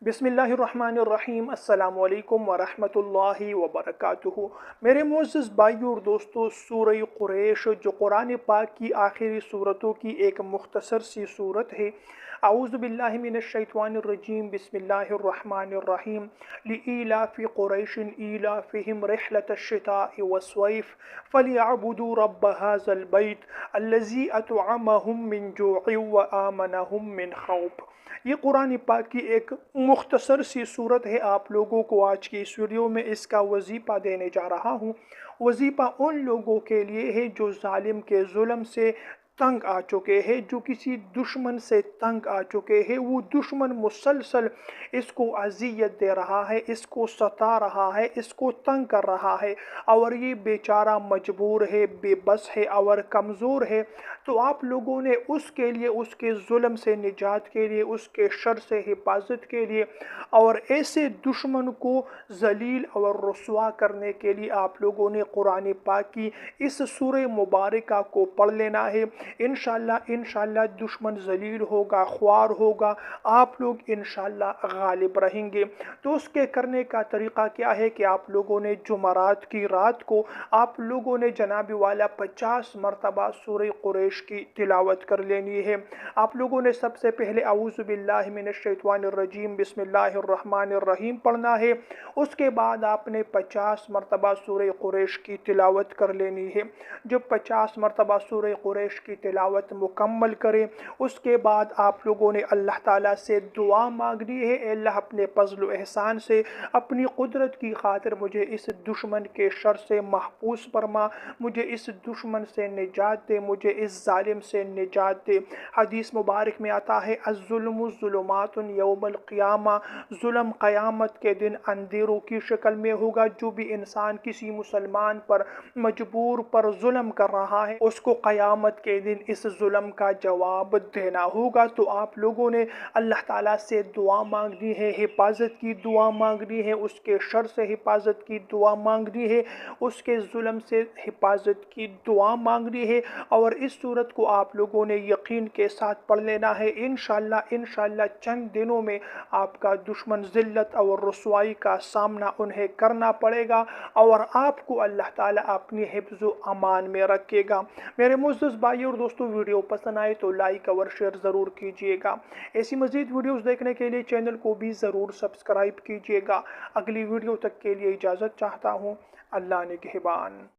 बिस्मिल्लाहिर्रहमानिर्रहीम। अस्सलाम वालेकुम वरहमतुल्लाहि वबरकातुहू। मेरे मुअज़्ज़ज़ भाइयों और दोस्तों, सूरह कुरैश जो कुरान पाक की आखिरी सूरतों की एक मुख्तसर सी सूरत है। अऊज़ु बिल्लाहि मिनश शैतानिर रजीम। बिस्मिल्लाहिर्रहमानिर्रहीम। लिईलाफि कुरैशिन ईलाफिहिम रिहलतश शिताइ वस्सैफ फलियअबुदू रब्ब हाज़ल बैत अल्लज़ी अतअमहुम मिन जूइन व आमनहुम मिन खौफ। ये कुरान पाक की एक मुख्तसर सी सूरत है। आप लोगों को आज की इस वीडियो में इसका वजीफ़ा देने जा रहा हूँ। वजीफ़ा उन लोगों के लिए है जो जालिम के जुल्म से तंग आ चुके हैं, जो किसी दुश्मन से तंग आ चुके हैं। वो दुश्मन मुसलसल इसको अजियत दे रहा है, इसको सता रहा है, इसको तंग कर रहा है और ये बेचारा मजबूर है, बेबस है और कमज़ोर है। तो आप लोगों ने उसके लिए, उसके जुल्म से निजात के लिए, उसके शर से हिफाजत के लिए और ऐसे दुश्मन को जलील और रुसवा करने के लिए आप लोगों ने कुरान पाक की इस सूरह मुबारका को पढ़ लेना है। इंशाअल्लाह दुश्मन जलील होगा, ख्वार होगा, आप लोग इंशाअल्लाह गालिब रहेंगे। तो उसके करने का तरीक़ा क्या है कि आप लोगों ने जुमरात की रात को आप लोगों ने जनाबी वाला 50 मरतबा सूरह कुरैश की तिलावत कर लेनी है। आप लोगों ने सबसे पहले अऊज़ु बिल्लाहि मिनश शैतानिर रजीम बिस्मिल्लाहिर्रहमानिर्रहीम पढ़ना है। उसके बाद आपने 50 मरतबा सूरह कुरैश की तिलावत कर लेनी है। जब 50 मरतबा सूरह कुरैश की तिलावत मुकम्मल करें, उसके बाद आप लोगों ने अल्लाह ताला से दुआ मांगनी है। अल्लाह अपने फज़्ल व एहसान से, अपनी कुदरत की खातिर मुझे इस दुश्मन के शर से महफूज फरमा, मुझे इस दुश्मन से निजात दे, मुझे इस जालिम से निजात दे। हदीस मुबारक में आता है अज़्ज़ुल्मु ज़ुलुमातुन यौमल क़ियामा, जुल्म क़यामत के दिन अंधेरों की शक्ल में होगा। जो भी इंसान किसी मुसलमान पर, मजबूर पर जुल्म कर रहा है, उसको क़यामत के दिन इस जुल्म का जवाब देना होगा। तो आप लोगों ने अल्लाह ताला से दुआ मांगनी है, हिफाजत की दुआ मांगनी है, उसके शर से हिफाजत की दुआ मांगनी है, उसके जुल्म से हिफाजत की दुआ मांगनी है। और इस सूरत को आप लोगों ने यकीन के साथ पढ़ लेना है। इंशाअल्लाह चंद दिनों में आपका दुश्मन ज़िल्लत और रुसवाई का सामना उन्हें करना पड़ेगा और आपको अल्लाह ताला अपनी हिफ्ज़ व अमान में रखेगा। मेरे मुअज़्ज़ज़ भाइयों और दोस्तों, वीडियो पसंद आए तो लाइक और शेयर ज़रूर कीजिएगा। ऐसी मज़ीद वीडियोज़ देखने के लिए चैनल को भी ज़रूर सब्सक्राइब कीजिएगा। अगली वीडियो तक के लिए इजाज़त चाहता हूँ। अल्लाह निगहबान।